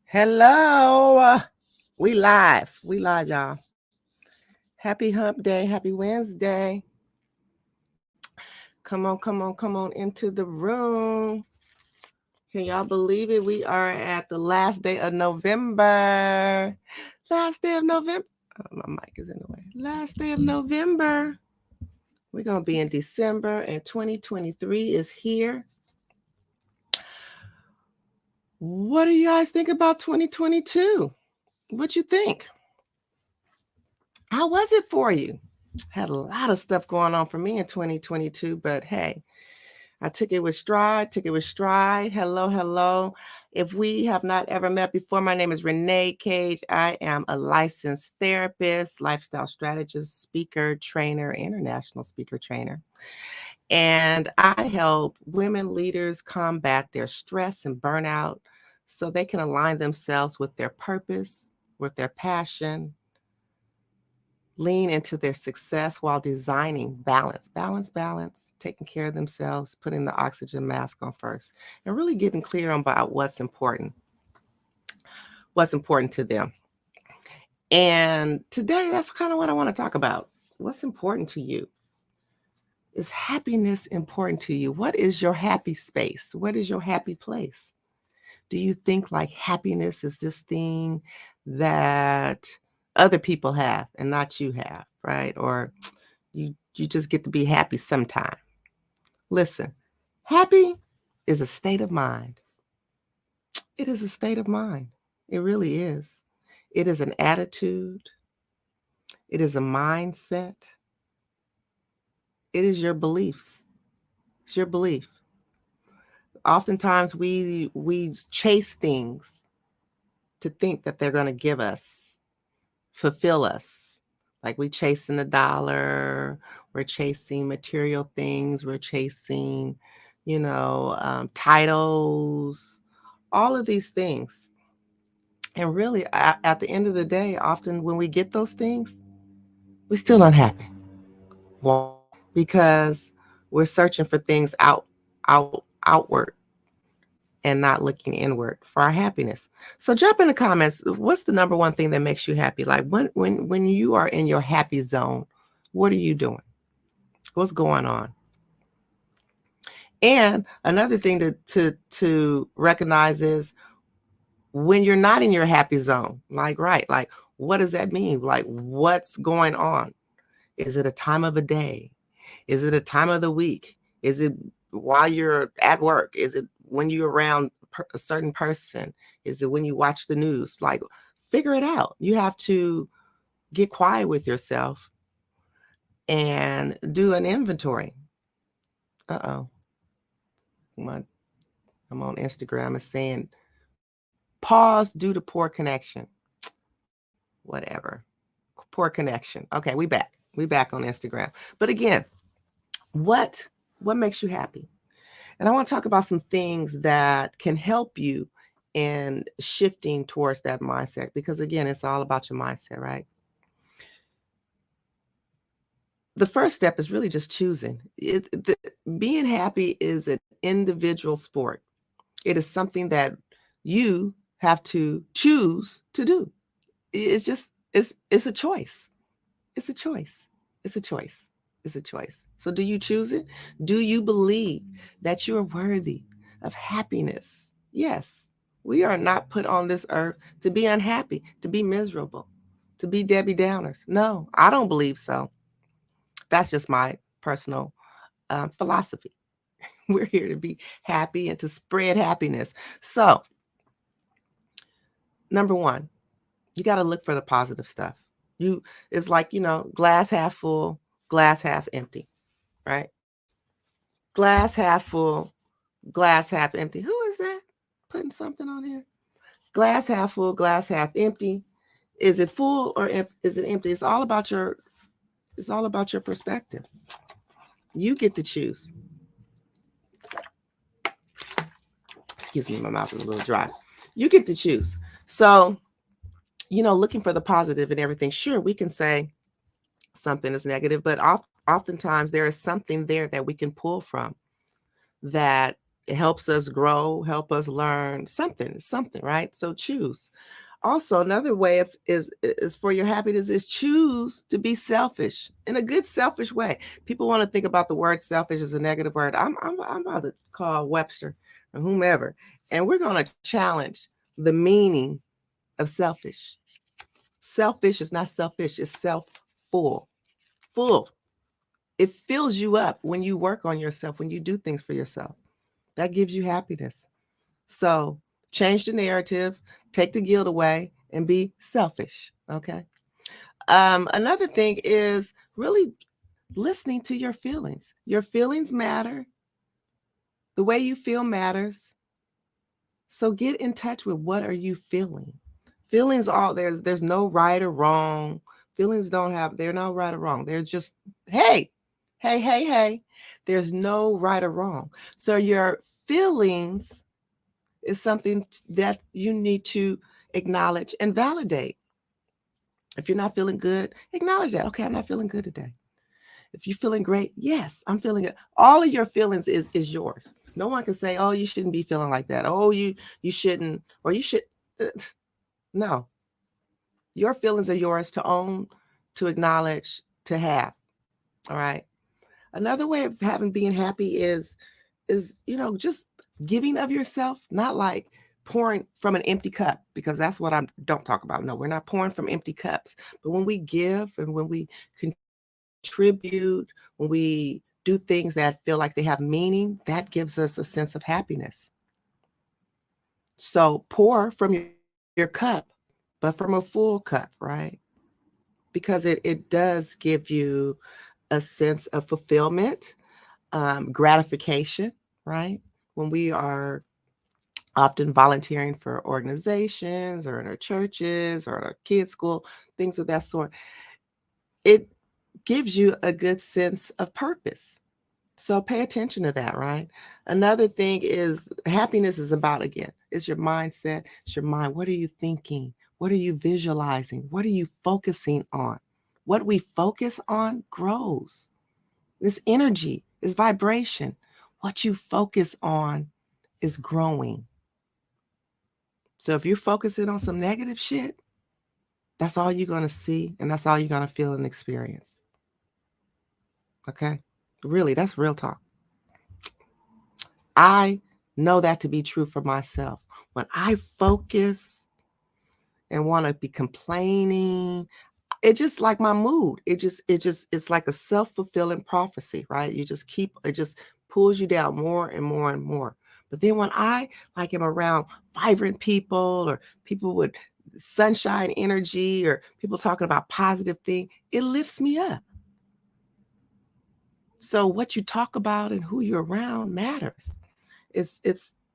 Hello. We live. We live, y'all. Happy hump day. Happy Wednesday. Come on into the room. Can y'all believe it? We are at the last day of November. Last day of November. Oh, my mic is in the way. Last day of November. We're going to be in December, and 2023 is here. What do you guys think about 2022? What you think? How was it for you? Had a lot of stuff going on for me in 2022, but hey, I took it with stride, Hello, hello. If we have not ever met before, my name is Renee Cage. I am a licensed therapist, lifestyle strategist, speaker, trainer, international speaker trainer. And I help women leaders combat their stress and burnout so they can align themselves with their purpose, with their passion, lean into their success while designing balance, taking care of themselves, putting the oxygen mask on first, and really getting clear about what's important to them. And today, that's kind of what I want to talk about. What's important to you? Is happiness important to you? What is your happy space? What is your happy place? Do you think like happiness is this thing that other people have and not you have, right? Or you just get to be happy sometime. Listen, happy is a state of mind. It is a state of mind. It really is. It is an attitude. It is a mindset. It is your beliefs. It's your belief. Oftentimes we chase things to think that they're going to give us, fulfill us. Like we chasing the dollar, we're chasing material things, we're chasing, titles, all of these things. And really, at the end of the day, often when we get those things, we're still unhappy. Why? Because we're searching for things outward and not looking inward for our happiness. So jump in the comments. What's the number one thing that makes you happy? Like when you are in your happy zone, what are you doing? What's going on? And another thing to recognize is when you're not in your happy zone, like what does that mean? Like what's going on? Is it a time of a day? Is it a time of the week? Is it while you're at work? Is it when you're around a certain person? Is it when you watch the news? Like, figure it out. You have to get quiet with yourself and do an inventory. Uh-oh. I'm on Instagram. It's saying, pause due to poor connection. Whatever. Poor connection. Okay, we back. We back on Instagram. But again, what makes you happy? And I want to talk about some things that can help you in shifting towards that mindset, because again, it's all about your mindset, right? The first step is really just choosing. Being happy is an individual sport. It is something that you have to choose to do. It's a choice. It's a choice. It's a choice. It's a choice. So do you choose it? Do you believe that you're worthy of happiness? Yes. We are not put on this earth to be unhappy, to be miserable, to be Debbie Downers. No, I don't believe so. That's just my personal philosophy. We're here to be happy and to spread happiness. So, number one, you got to look for the positive stuff. It's like, glass half full, glass half empty, right? Glass half full, glass half empty. Who is that putting something on here? Glass half full, glass half empty. Is it full or is it empty? It's all about your perspective. You get to choose. Excuse me, my mouth is a little dry. You get to choose. So, looking for the positive and everything. Sure, we can say something is negative, but oftentimes there is something there that we can pull from that It helps us grow, help us learn something, right? So choose. Also, another way of is for your happiness is choose to be selfish in a good selfish way. People want to think about the word selfish as a negative word. I'm about to call Webster or whomever, and we're going to challenge the meaning of selfish. Selfish is not selfish, it's self-full. Full. It fills you up when you work on yourself, when you do things for yourself. That gives you happiness. So change the narrative, take the guilt away, and be selfish. Okay. Another thing is really listening to your feelings. Your feelings matter. The way you feel matters. So get in touch with what are you feeling. Feelings all there's no right or wrong. Feelings they're no right or wrong. They're just, hey, hey. There's no right or wrong. So your feelings is something that you need to acknowledge and validate. If you're not feeling good, acknowledge that. Okay, I'm not feeling good today. If you're feeling great, yes, I'm feeling it. All of your feelings is yours. No one can say, "Oh, you shouldn't be feeling like that." Oh, you shouldn't, or you should. uh, No, your feelings are yours to own, to acknowledge, to have. All right. Another way of having being happy is just giving of yourself, not like pouring from an empty cup, because that's what I don't talk about. No, we're not pouring from empty cups. But when we give and when we contribute, when we do things that feel like they have meaning, that gives us a sense of happiness. So pour from your cup, but from a full cup, right? Because it does give you a sense of fulfillment, gratification, right? When we are often volunteering for organizations or in our churches or at our kids' school, things of that sort, it gives you a good sense of purpose. So pay attention to that, right? Another thing is happiness is about, again, it's your mindset, it's your mind. What are you thinking? What are you visualizing? What are you focusing on? What we focus on grows. This energy is vibration. What you focus on is growing. So if you're focusing on some negative shit, that's all you're going to see and that's all you're going to feel and experience. Okay? Really, that's real talk. I know that to be true for myself. When I focus and want to be complaining, it just like my mood. It's like a self-fulfilling prophecy, right? You just keep it just pulls you down more and more and more. But then when I like am around vibrant people or people with sunshine energy or people talking about positive things, it lifts me up. So what you talk about and who you're around matters. It's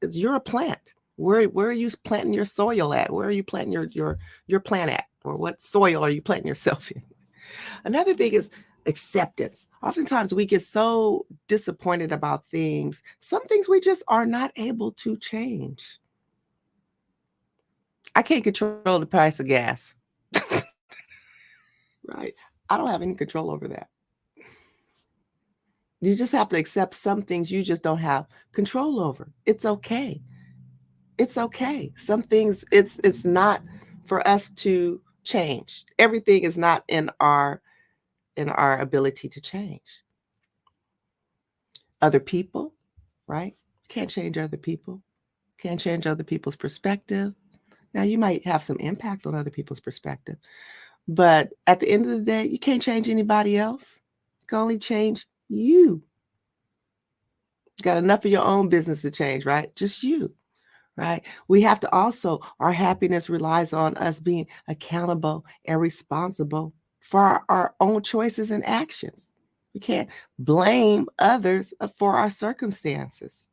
you're a plant. Where are you planting your soil at? Where are you planting your plant at? Or what soil are you planting yourself in? Another thing is acceptance. Oftentimes we get so disappointed about things. Some things we just are not able to change. I can't control the price of gas. Right? I don't have any control over that. You just have to accept some things you just don't have control over. It's okay. It's okay. Some things it's not for us to change. Everything is not in our ability to change. Other people, right? Can't change other people. Can't change other people's perspective. Now you might have some impact on other people's perspective, but at the end of the day, you can't change anybody else. You can only change you. You got enough of your own business to change, right? Just you. Right? We have to also, our happiness relies on us being accountable and responsible for our own choices and actions. We can't blame others for our circumstances.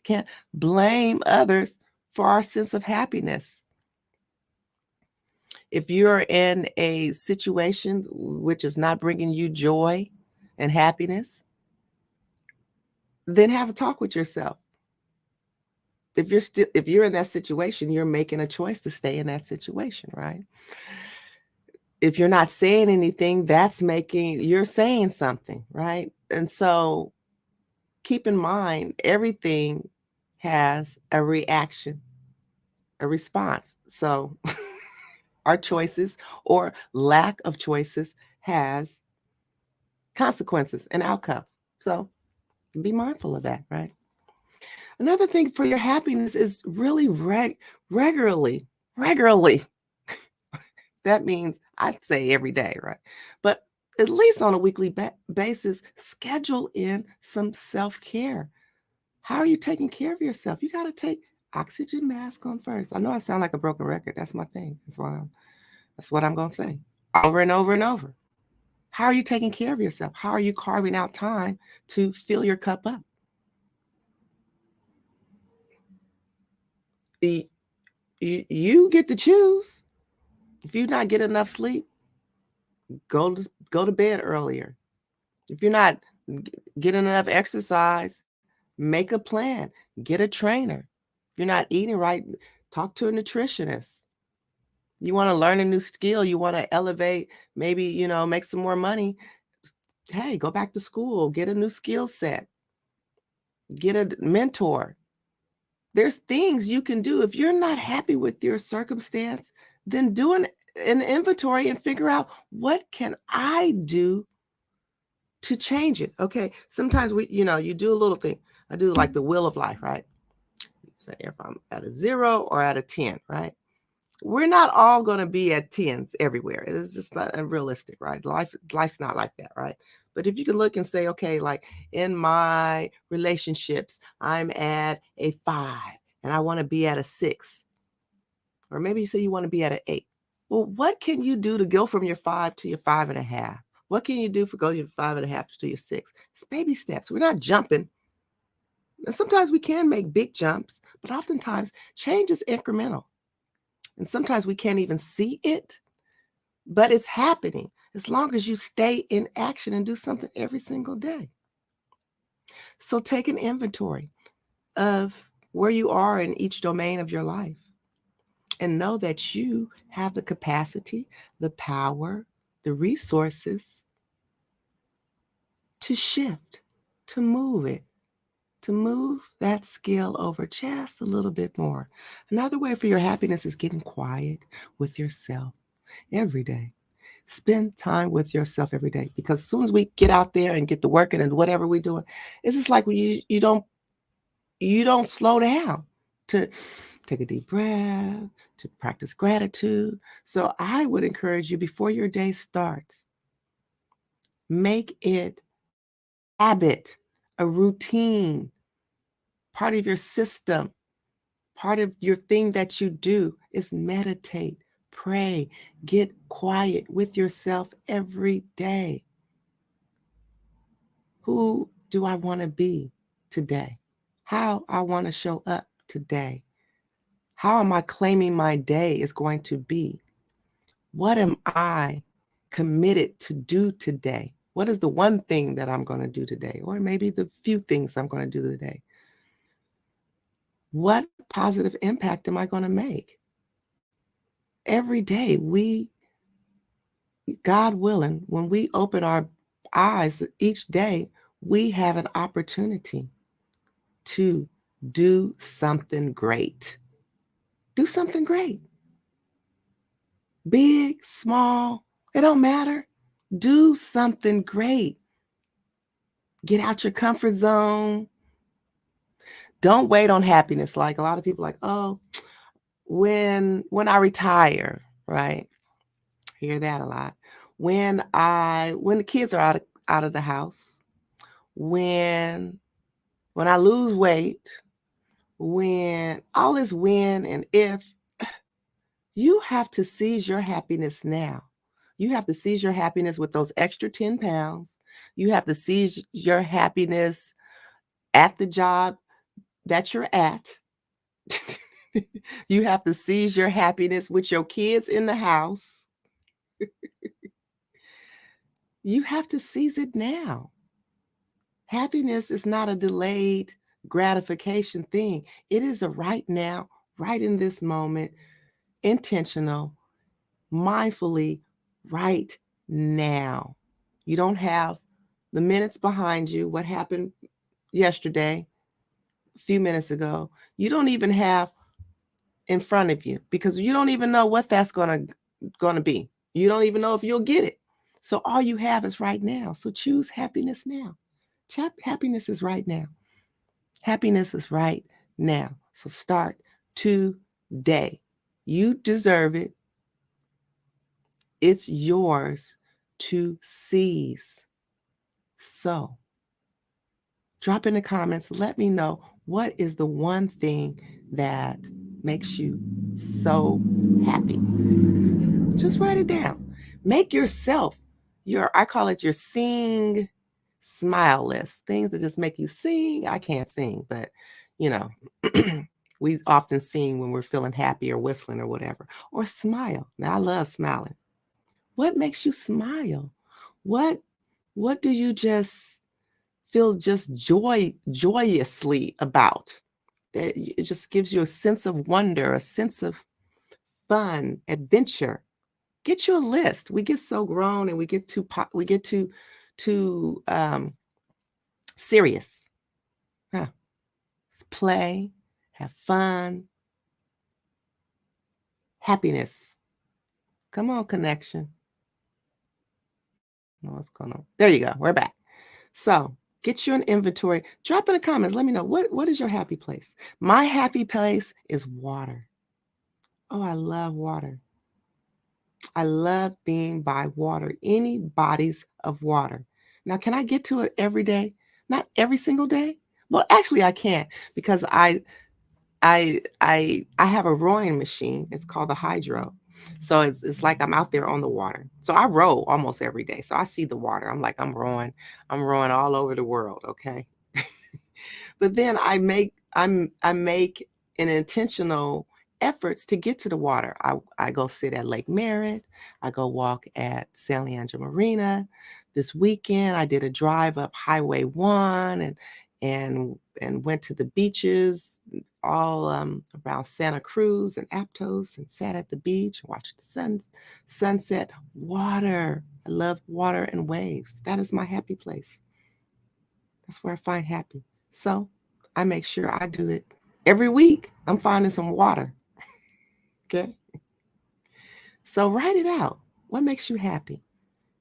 Can't blame others for our sense of happiness. If you're in a situation which is not bringing you joy and happiness, then have a talk with yourself. If you're in that situation, you're making a choice to stay in that situation, right? If you're not saying anything, you're saying something, right? And so keep in mind everything has a reaction, a response. So our choices or lack of choices has consequences and outcomes. So be mindful of that, right? Another thing for your happiness is really regularly. That means I'd say every day, right? But at least on a weekly basis, schedule in some self care. How are you taking care of yourself? You got to take oxygen mask on first. I know I sound like a broken record. That's my thing. That's what I'm going to say over and over and over. How are you taking care of yourself? How are you carving out time to fill your cup up? Y- you get to choose. If you not get enough sleep, go to bed earlier. If you're not getting enough exercise, make a plan. Get a trainer. If you're not eating right, talk to a nutritionist. You want to learn a new skill, you want to elevate, maybe, make some more money. Hey, go back to school, get a new skill set, get a mentor. There's things you can do. If you're not happy with your circumstance, then do an inventory and figure out what can I do to change it. Okay. Sometimes you do a little thing. I do like the wheel of life, right? Say if I'm at a 0 or at a 10, right? We're not all going to be at 10s everywhere. It's just not unrealistic, right? Life's not like that, right? But if you can look and say, okay, like in my relationships, I'm at a 5 and I want to be at a 6. Or maybe you say you want to be at an 8. Well, what can you do to go from your 5 to your 5.5? What can you do for go your 5.5 to your 6? It's baby steps. We're not jumping. And sometimes we can make big jumps, but oftentimes change is incremental. And sometimes we can't even see it, but it's happening as long as you stay in action and do something every single day. So take an inventory of where you are in each domain of your life and know that you have the capacity, the power, the resources to shift, to move it, to move that skill over just a little bit more. Another way for your happiness is getting quiet with yourself every day. Spend time with yourself every day because as soon as we get out there and get to working and whatever we're doing, it's just like you don't slow down to take a deep breath, to practice gratitude. So I would encourage you before your day starts, make it habit, a routine, part of your system. Part of your thing that you do is meditate, pray, get quiet with yourself every day. Who do I want to be today? How I want to show up today? How am I claiming my day is going to be? What am I committed to do today? What is the one thing that I'm going to do today? Or maybe the few things I'm going to do today? What positive impact am I going to make? Every day, God willing, when we open our eyes each day, we have an opportunity to do something great. Do something great. Big, small, it don't matter. Do something great. Get out your comfort zone. Don't wait on happiness. Like a lot of people like, oh, when I retire, right? Hear that a lot. When the kids are out of the house, when I lose weight, when all is when and if, you have to seize your happiness now. You have to seize your happiness with those extra 10 pounds. You have to seize your happiness at the job that you're at. You have to seize your happiness with your kids in the house. You have to seize it now. Happiness is not a delayed gratification thing. It is a right now, right in this moment, intentional, mindfully, right now. You don't have the minutes behind you, what happened yesterday. a few minutes ago, you don't even have in front of you because you don't even know what that's going to be. You don't even know if you'll get it. So all you have is right now. So choose happiness now. Happiness is right now. Happiness is right now. So start today. You deserve it. It's yours to seize. So drop in the comments. Let me know what is the one thing that makes you so happy. Just write it down. Make yourself I call it your sing smile list. Things that just make you sing. I can't sing, but we often sing when we're feeling happy or whistling or whatever. Or smile. Now I love smiling. What makes you smile? What do you just feel just joyously about? That it just gives you a sense of wonder, a sense of fun, adventure. Get you a list. We get so grown and we get too serious. Play, have fun, happiness. Come on, connection. No, what's going on? There you go. We're back. So get you an inventory. Drop in the comments. Let me know what is your happy place. My happy place is water. Oh, I love water. I love being by water, any bodies of water. Now, can I get to it every day? Not every single day. Well, actually, I can't because I have a rowing machine. It's called the Hydro. So it's like I'm out there on the water. So I row almost every day. So I see the water. I'm like, I'm rowing all over the world. Okay. But then I make an intentional efforts to get to the water. I go sit at Lake Merritt. I go walk at San Leandro Marina. This weekend I did a drive up Highway 1 and went to the beaches all around Santa Cruz and Aptos and sat at the beach, watched the sunset. Water. I love water and waves. That is my happy place. That's where I find happy. So I make sure I do it every week. I'm finding some water. Okay. So write it out. What makes you happy?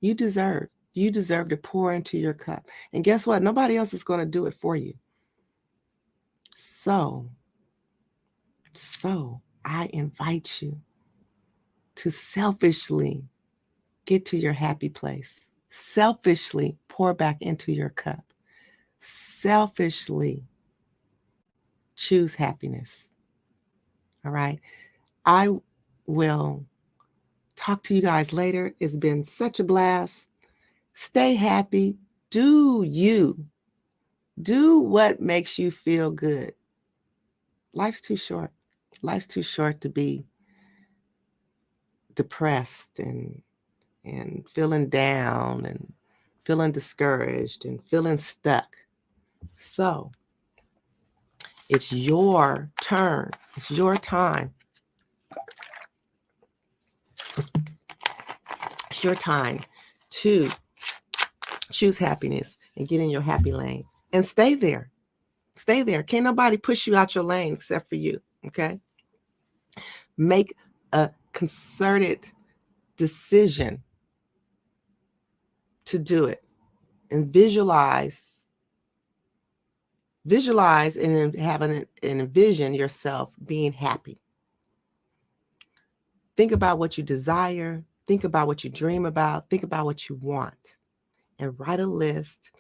You deserve to pour into your cup. And guess what? Nobody else is going to do it for you. So I invite you to selfishly get to your happy place. Selfishly pour back into your cup. Selfishly choose happiness. All right. I will talk to you guys later. It's been such a blast. Stay happy. Do you. Do what makes you feel good. Life's too short. Life's too short to be depressed and feeling down and feeling discouraged and feeling stuck. So it's your turn. It's your time. It's your time to choose happiness and get in your happy lane and stay there. Stay there. Can't nobody push you out your lane except for you. Okay. Make a concerted decision to do it and visualize and have and envision yourself being happy. Think about what you desire. Think about what you dream about. Think about what you want and write a list,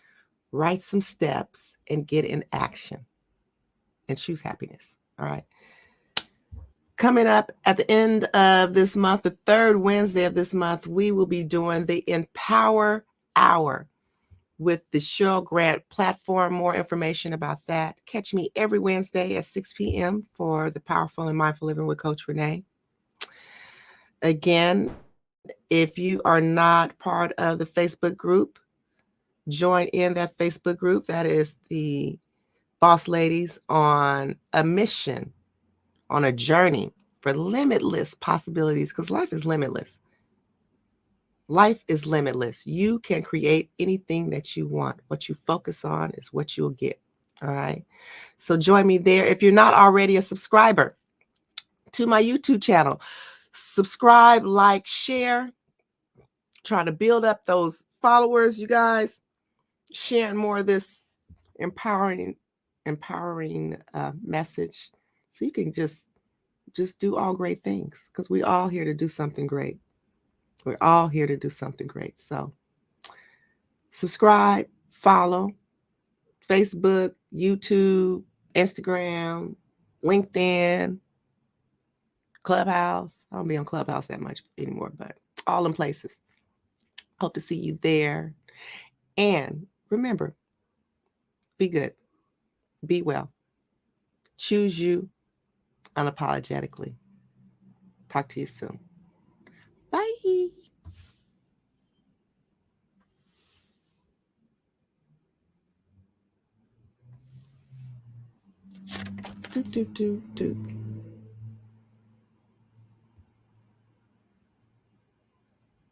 write some steps and get in action and choose happiness. All right. Coming up at the end of this month, the third Wednesday of this month, we will be doing the Empower Hour with the Cheryl Grant platform. More information about that. Catch me every Wednesday at 6 p.m. for the Powerful and Mindful Living with Coach Renee. Again, if you are not part of the Facebook group, join in that Facebook group. That is the Boss Ladies on a mission, on a journey for limitless possibilities, because life is limitless. Life is limitless. You can create anything that you want. What you focus on is what you'll get. All right. So join me there. If you're not already a subscriber to my YouTube channel, subscribe, like, share. Trying to build up those followers, you guys. Sharing more of this empowering message, so you can just do all great things, because we're all here to do something great. We're all here to do something great. So subscribe, follow, Facebook, YouTube, Instagram, LinkedIn, Clubhouse. I don't be on Clubhouse that much anymore, but all in places. Hope to see you there. And remember, be good, be well, choose you unapologetically. Talk to you soon. Bye. Do, do, do, do.